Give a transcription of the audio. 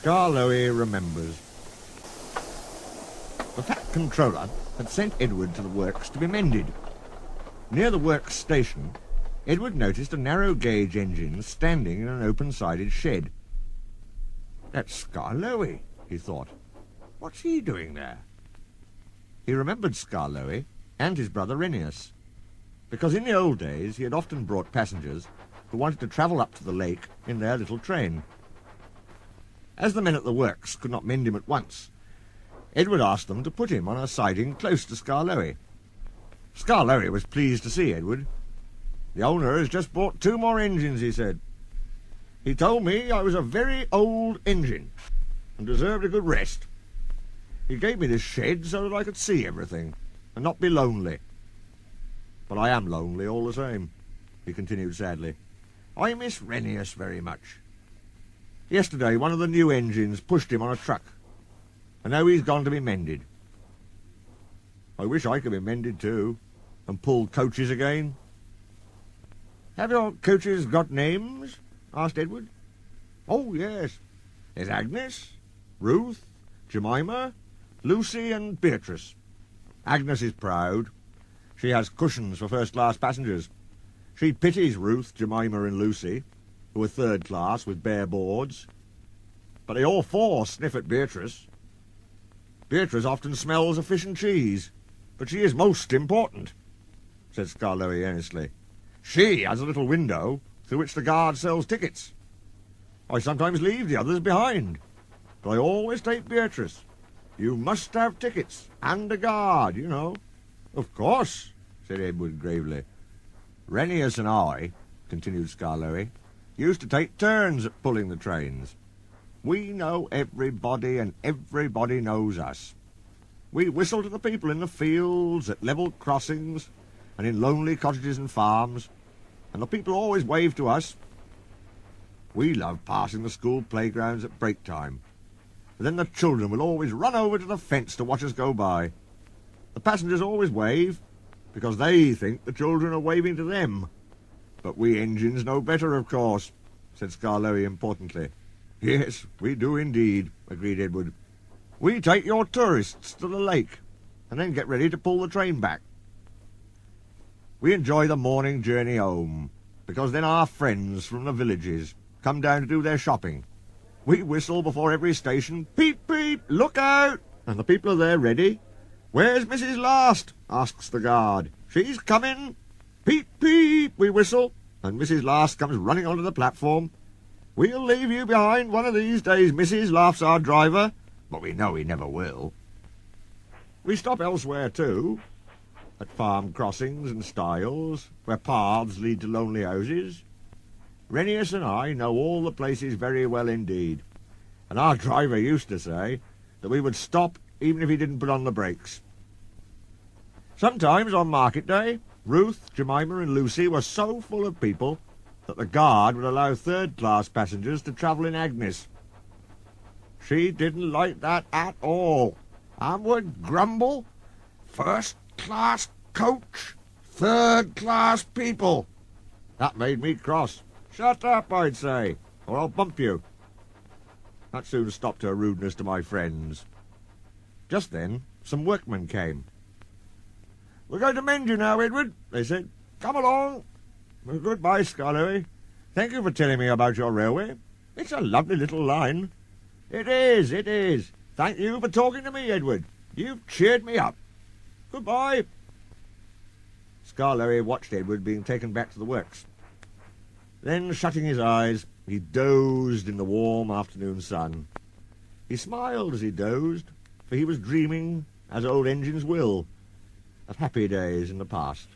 Skarloey remembers. The Fat Controller had sent Edward to the works to be mended. Near the works station, Edward noticed a narrow-gauge engine standing in an open-sided shed. That's Skarloey, he thought. What's he doing there? He remembered Skarloey and his brother Renius, because in the old days he had often brought passengers who wanted to travel up to the lake in their little train. As the men at the works could not mend him at once, Edward asked them to put him on a siding close to Skarloey. Skarloey was pleased to see Edward. The owner has just bought 2 more engines, he said. He told me I was a very old engine and deserved a good rest. He gave me this shed so that I could see everything and not be lonely. But I am lonely all the same, he continued sadly. I miss Renius very much. Yesterday one of the new engines pushed him on a truck, and now he's gone to be mended. I wish I could be mended too, and pull coaches again. Have your coaches got names? Asked Edward. Oh, yes. There's Agnes, Ruth, Jemima, Lucy and Beatrice. Agnes is proud. She has cushions for first-class passengers. She pities Ruth, Jemima and Lucy, who are third class with bare boards. But they all 4 sniff at Beatrice. Beatrice often smells of fish and cheese, but she is most important, said Skarloey earnestly. She has a little window through which the guard sells tickets. I sometimes leave the others behind, but I always take Beatrice. You must have tickets, and a guard, you know. Of course, said Edward gravely. Renius and I, continued Skarloey, used to take turns at pulling the trains. We know everybody, and everybody knows us. We whistle to the people in the fields, at level crossings, and in lonely cottages and farms, and the people always wave to us. We love passing the school playgrounds at break time, but then the children will always run over to the fence to watch us go by. The passengers always wave, because they think the children are waving to them. But we engines know better, of course, said Skarloey importantly. Yes, we do indeed, agreed Edward. We take your tourists to the lake, and then get ready to pull the train back. We enjoy the morning journey home, because then our friends from the villages come down to do their shopping. We whistle before every station, peep, peep, look out, and the people are there ready. Where's Mrs. Last? Asks the guard. She's coming. Peep, peep, we whistle, and Mrs. Last comes running onto the platform. We'll leave you behind one of these days, missus, laughs our driver, but we know he never will. We stop elsewhere too, at farm crossings and stiles, where paths lead to lonely houses. Renius and I know all the places very well indeed, and our driver used to say that we would stop even if he didn't put on the brakes. Sometimes on market day, Ruth, Jemima and Lucy were so full of people that the guard would allow third-class passengers to travel in Agnes. She didn't like that at all, and would grumble, first-class coach, third-class people. That made me cross. Shut up, I'd say, or I'll bump you. That soon stopped her rudeness to my friends. Just then, some workmen came. We're going to mend you now, Edward, they said. Come along. Well, goodbye, Skarloey. Thank you for telling me about your railway. It's a lovely little line. It is, it is. Thank you for talking to me, Edward. You've cheered me up. Goodbye. Skarloey watched Edward being taken back to the works. Then, shutting his eyes, he dozed in the warm afternoon sun. He smiled as he dozed, for he was dreaming, as old engines will, of happy days in the past.